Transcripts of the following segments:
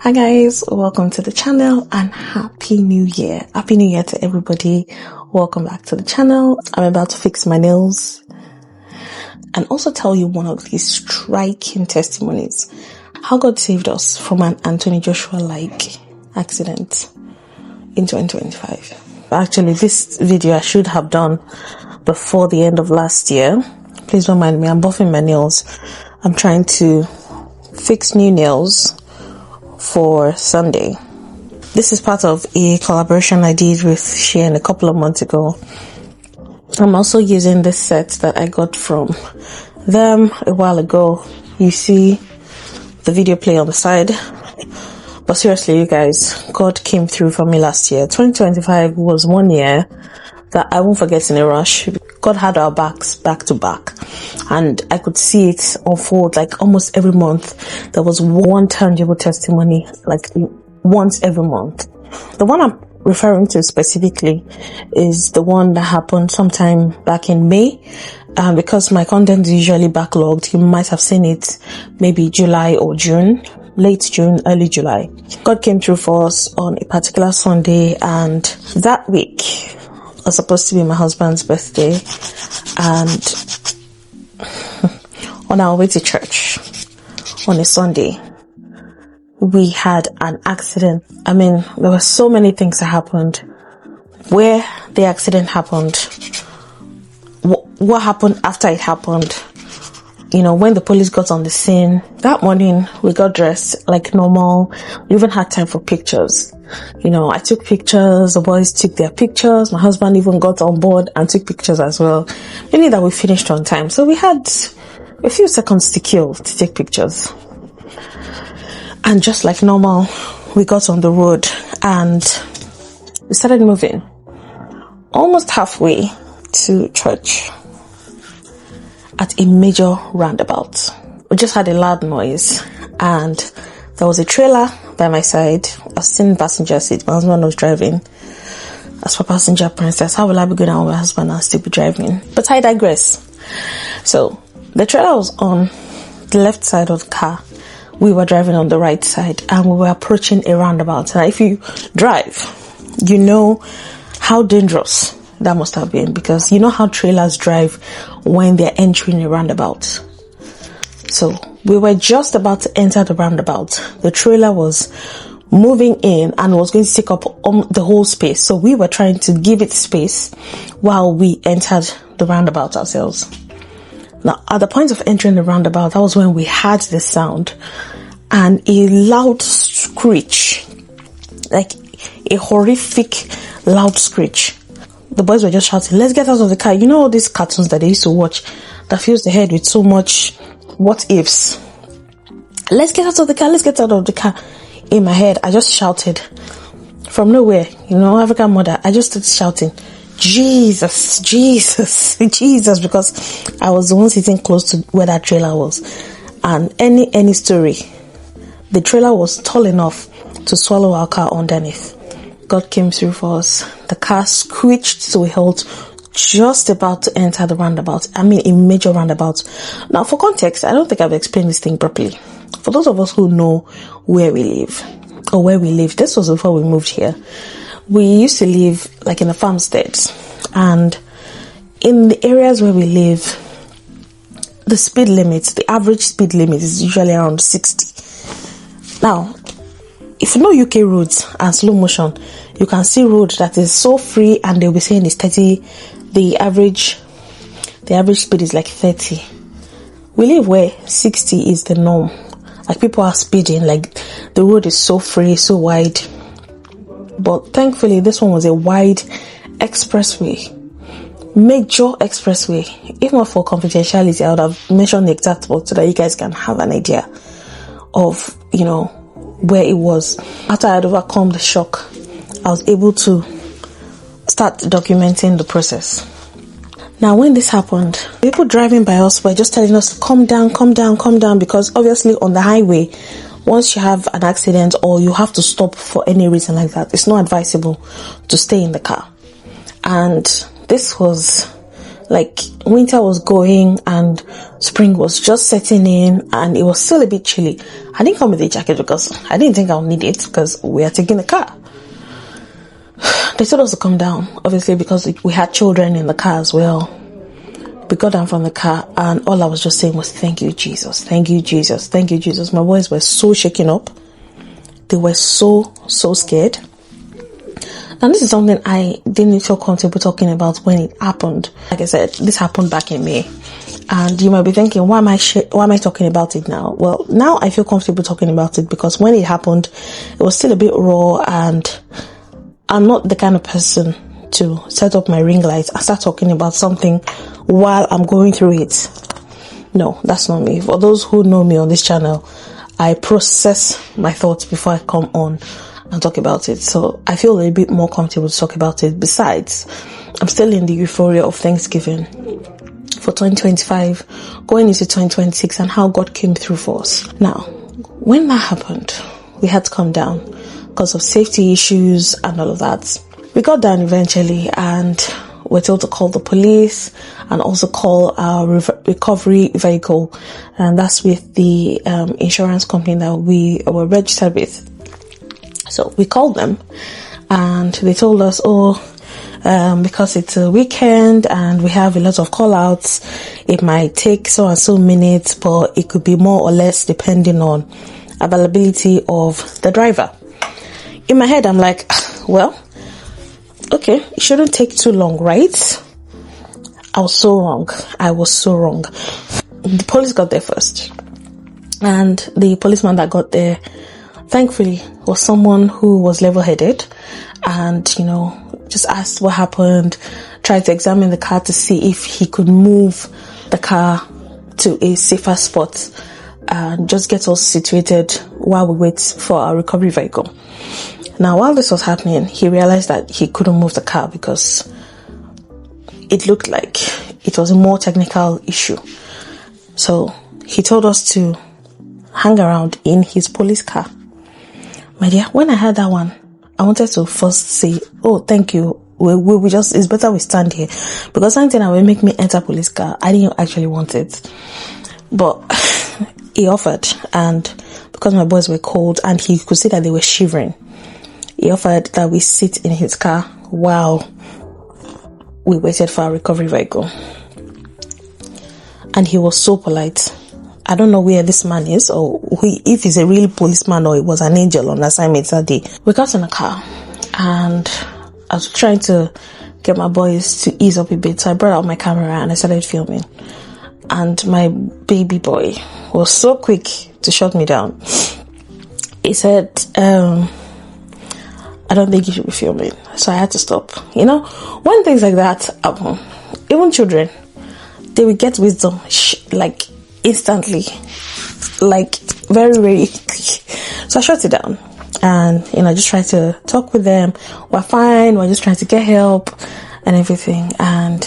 Hi guys, welcome to the channel and happy new year. Happy new year to everybody. Welcome back to the channel. I'm about to fix my nails and also tell you one of these striking testimonies. How God saved us from an Anthony Joshua-like accident in 2025. Actually, this video I should have done before the end of last year. Please don't mind me, I'm buffing my nails. I'm trying to fix new nails for Sunday. This is part of a collaboration I did with Shein a couple of months ago. I'm also using this set that I got from them a while ago. You see the video play on the side. But seriously, you guys, God came through for me last year. 2025 was one year that I won't forget in a rush. God had our backs back to back, and I could see it unfold. Like almost every month there was one tangible testimony, like once every month. The one I'm referring to specifically is the one that happened sometime back in May. Because my content is usually backlogged, you might have seen it maybe July or June, late June, early July. God came through for us on a particular Sunday, and that week was supposed to be my husband's birthday, and on our way to church on a Sunday, we had an accident. I mean, there were so many things that happened. Where the accident happened, what happened after it happened, you know, when the police got on the scene. That morning, we got dressed like normal. We even had time for pictures. You know, I took pictures, the boys took their pictures, my husband even got on board and took pictures as well. Meaning that we finished on time. So we had a few seconds to kill to take pictures. And just like normal, we got on the road and we started moving. Almost halfway to church, at a major roundabout, we just had a loud noise, and there was a trailer by my side. I was sitting in the passenger seat. My husband was driving. As for passenger princess, how will I be going out with my husband and still be driving? But I digress. So the trailer was on the left side of the car. We were driving on the right side, and we were approaching a roundabout. And if you drive, you know how dangerous that must have been, because you know how trailers drive when they're entering a roundabout. So we were just about to enter the roundabout. The trailer was moving in and was going to take up the whole space. So we were trying to give it space while we entered the roundabout ourselves. Now, at the point of entering the roundabout, that was when we heard the sound and a loud screech, like a horrific loud screech. The boys were just shouting, "Let's get out of the car." You know all these cartoons that they used to watch that fills the head with so much what ifs. Let's get out of the car, let's get out of the car. In my head, I just shouted from nowhere, you know, African mother. I just started shouting, Jesus, Jesus, Jesus, because I was the one sitting close to where that trailer was. And any story, the trailer was tall enough to swallow our car underneath. God came through for us. The car screeched to a halt, just about to enter the roundabout. I mean, a major roundabout. Now, for context, I don't think I've explained this thing properly. For those of us who know where we live, or where we lived, this was before we moved here. We used to live like in the farmsteads, and in the areas where we live, the speed limit, the average speed limit is usually around 60. Now, if you know UK roads and slow motion, you can see road that is so free and they'll be saying it's 30. The average speed is like 30. We live where 60 is the norm. Like people are speeding, like the road is so free, so wide. But thankfully, this one was a wide expressway, major expressway. If not for confidentiality, I would have mentioned the exact spot so that you guys can have an idea of, you know, where it was. After I had overcome the shock, I was able to start documenting the process. Now, when this happened, people driving by us were just telling us, calm down, because obviously on the highway, once you have an accident or you have to stop for any reason like that, it's not advisable to stay in the car. And this was Like, winter was going and spring was just setting in, and it was still a bit chilly. I didn't come with a jacket because I didn't think I would need it, because we are taking the car. They told us to come down, obviously, because we had children in the car as well. We got down from the car, and all I was just saying was, thank you, Jesus. Thank you, Jesus. Thank you, Jesus. My boys were so shaken up. They were so scared. And this is something I didn't feel comfortable talking about when it happened. Like I said, this happened back in May. And you might be thinking, why am I talking about it now? Well, now I feel comfortable talking about it because when it happened, it was still a bit raw, and I'm not the kind of person to set up my ring light and start talking about something while I'm going through it. No, that's not me. For those who know me on this channel, I process my thoughts before I come on and talk about it. So I feel a bit more comfortable to talk about it. Besides, I'm still in the euphoria of Thanksgiving for 2025, going into 2026, and how God came through for us. Now, when that happened, we had to come down because of safety issues and all of that. We got down eventually, and we're told to call the police and also call our recovery vehicle, and that's with the insurance company that we were registered with. So we called them, and they told us, because it's a weekend and we have a lot of call outs, it might take so and so minutes, but it could be more or less depending on availability of the driver. In my head, I'm like, well, okay, it shouldn't take too long, right? I was so wrong. The police got there first, and the policeman that got there, thankfully, was someone who was level-headed, and just asked what happened, tried to examine the car to see if he could move the car to a safer spot and just get us situated while we wait for our recovery vehicle. Now, while this was happening, he realized that he couldn't move the car because it looked like it was a more technical issue. So he told us to hang around in his police car. My dear, when I heard that one, I wanted to first say, oh, thank you. We just, it's better we stand here, because anything that will make me enter police car, I didn't actually want it. But he offered, and because my boys were cold and he could see that they were shivering, he offered that we sit in his car while we waited for our recovery vehicle. And he was so polite. I don't know where this man is, or if he's a real policeman or it was an angel on assignment that day. We got in the car, and I was trying to get my boys to ease up a bit. So I brought out my camera and I started filming. And my baby boy was so quick to shut me down. He said, I don't think you should be filming. So I had to stop. When things like that happen, even children, they will get wisdom like instantly, like very, very quick. So I shut it down, and just try to talk with them. We're fine, we're just trying to get help and everything. And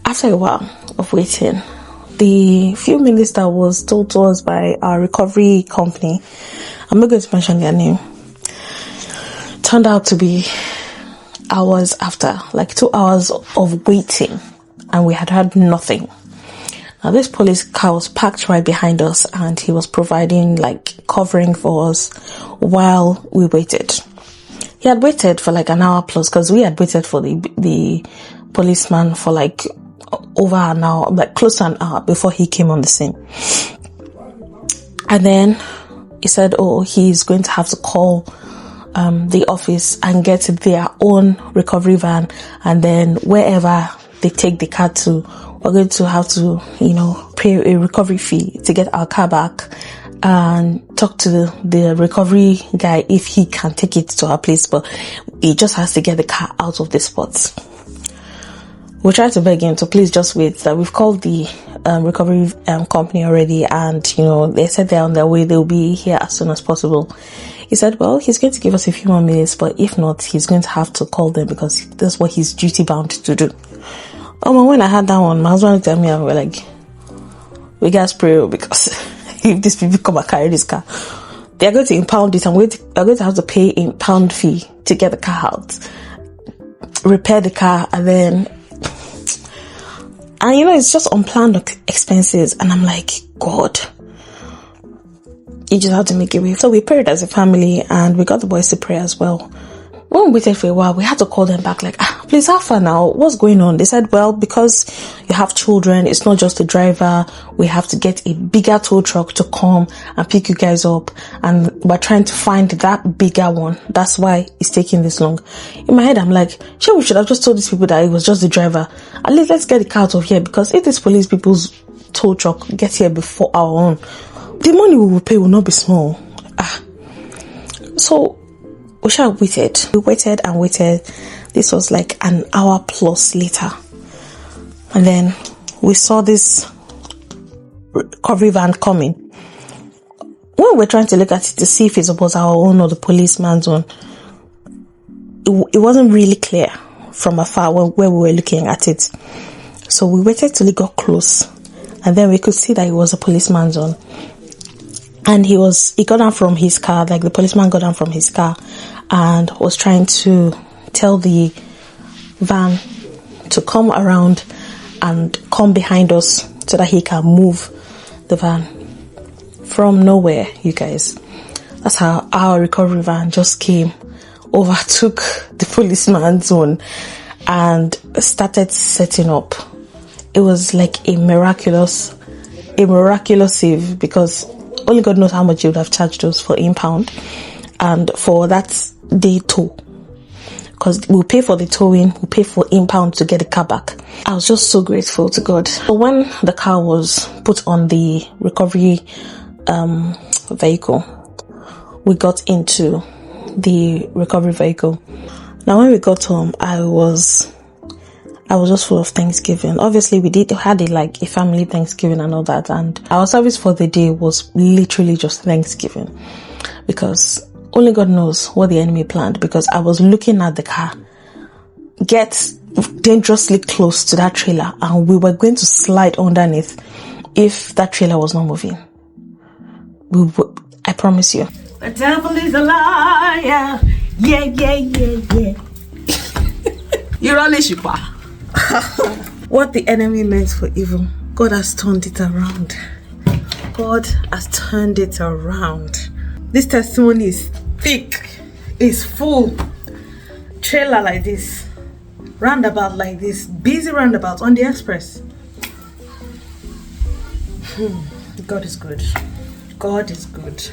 after a while of waiting, the few minutes that was told to us by our recovery company, I'm not going to mention their name, turned out to be hours after, like 2 hours of waiting, and we had heard nothing. Now, this police car was parked right behind us, and he was providing covering for us while we waited. He had waited for an hour plus, because we had waited for the policeman for over an hour, close to an hour before he came on the scene. And then he said, he's going to have to call the office and get their own recovery van, and then wherever they take the car to, we're going to have to, pay a recovery fee to get our car back, and talk to the recovery guy if he can take it to our place, but he just has to get the car out of the spot. We tried to beg him to please just wait, that we've called the recovery company already, and they said they're on their way, they'll be here as soon as possible. He said, well, he's going to give us a few more minutes, but if not, he's going to have to call them because that's what he's duty bound to do. When I had that one, my husband looked at me and we were like, we gotta pray, because if these people come and carry this car, they're going to impound it, and we're going to have to pay impound fee to get the car out. repair the car, and you know, it's just unplanned expenses, and I'm like, God, you just have to make it way. So we prayed as a family, and we got the boys to pray as well. When we waited for a while, we had to call them back, like, please, how far now? What's going on? They said, well, because you have children, it's not just the driver. We have to get a bigger tow truck to come and pick you guys up. And we're trying to find that bigger one. That's why it's taking this long. In my head, I'm like, sure, we should have just told these people that it was just the driver. At least let's get the car out of here, because if these police people's tow truck gets here before our own, the money we will pay will not be small. So we waited. We waited and waited. This was like an hour plus later. And then we saw this recovery van coming. When we were trying to look at it to see if it was our own or the policeman's own, it wasn't really clear from afar where we were looking at it. So we waited till it got close. And then we could see that it was a policeman's own. And he got down from his car, like the policeman got down from his car and was trying to tell the van to come around and come behind us so that he can move the van. From nowhere, you guys. That's how our recovery van just came, overtook the policeman's one and started setting up. It was like a miraculous save, because only God knows how much you would have charged us for impound and for that day tow. Because we'll pay for the towing, we'll pay for impound to get the car back. I was just so grateful to God. So when the car was put on the recovery vehicle, we got into the recovery vehicle. Now when we got home, I was just full of Thanksgiving. Obviously, we had a family Thanksgiving and all that, and our service for the day was literally just Thanksgiving, because only God knows what the enemy planned. Because I was looking at the car get dangerously close to that trailer, and we were going to slide underneath if that trailer was not moving. I promise you. The devil is a liar. Yeah. You're only shipa. What the enemy meant for evil, God has turned it around. God has turned it around. This testimony is thick, it's full. Trailer like this, roundabout like this, busy roundabout on the express. God is good. God is good.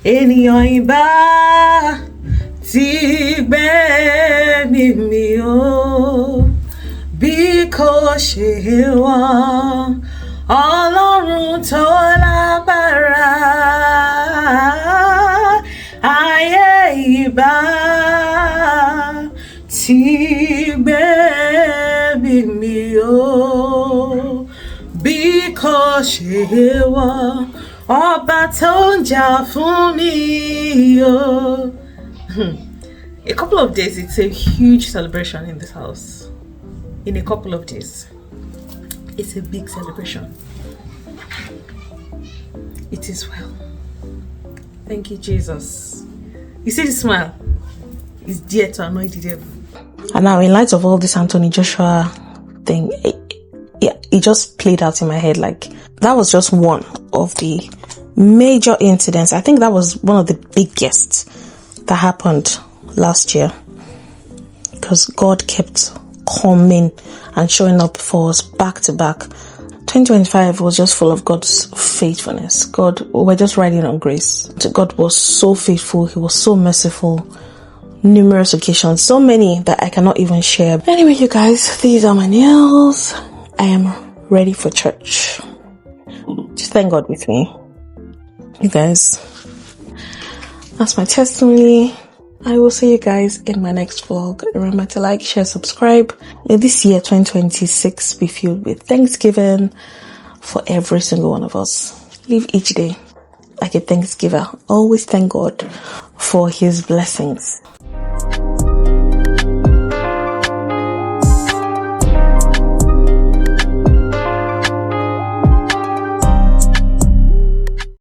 Ènìyàn ìbá ti gbé mi o, bí kò ṣe wá Ọlọ́run tó lágbára, ayé ìbá ti gbé mi o, bí kò ṣe wá ọba tó ń jà fún mi o. A couple of days, it's a huge celebration in this house. In a couple of days, it's a big celebration. It is well. Thank you, Jesus. You see the smile? It's dear to annoy the devil. And now, in light of all this Anthony Joshua thing, it just played out in my head. Like, that was just one of the major incidents. I think that was one of the biggest that happened last year, because God kept coming and showing up for us back to back. 2025 was just full of God's faithfulness. We're just riding on grace. God was so faithful. He was so merciful. Numerous occasions, so many that I cannot even share. Anyway, you guys, these are my nails. I am ready for church. Just thank God with me. You guys, that's my testimony. I will see you guys in my next vlog. Remember to like, share, subscribe. May this year 2026 be filled with Thanksgiving for every single one of us. Live each day like a Thanksgiver. Always thank God for his blessings.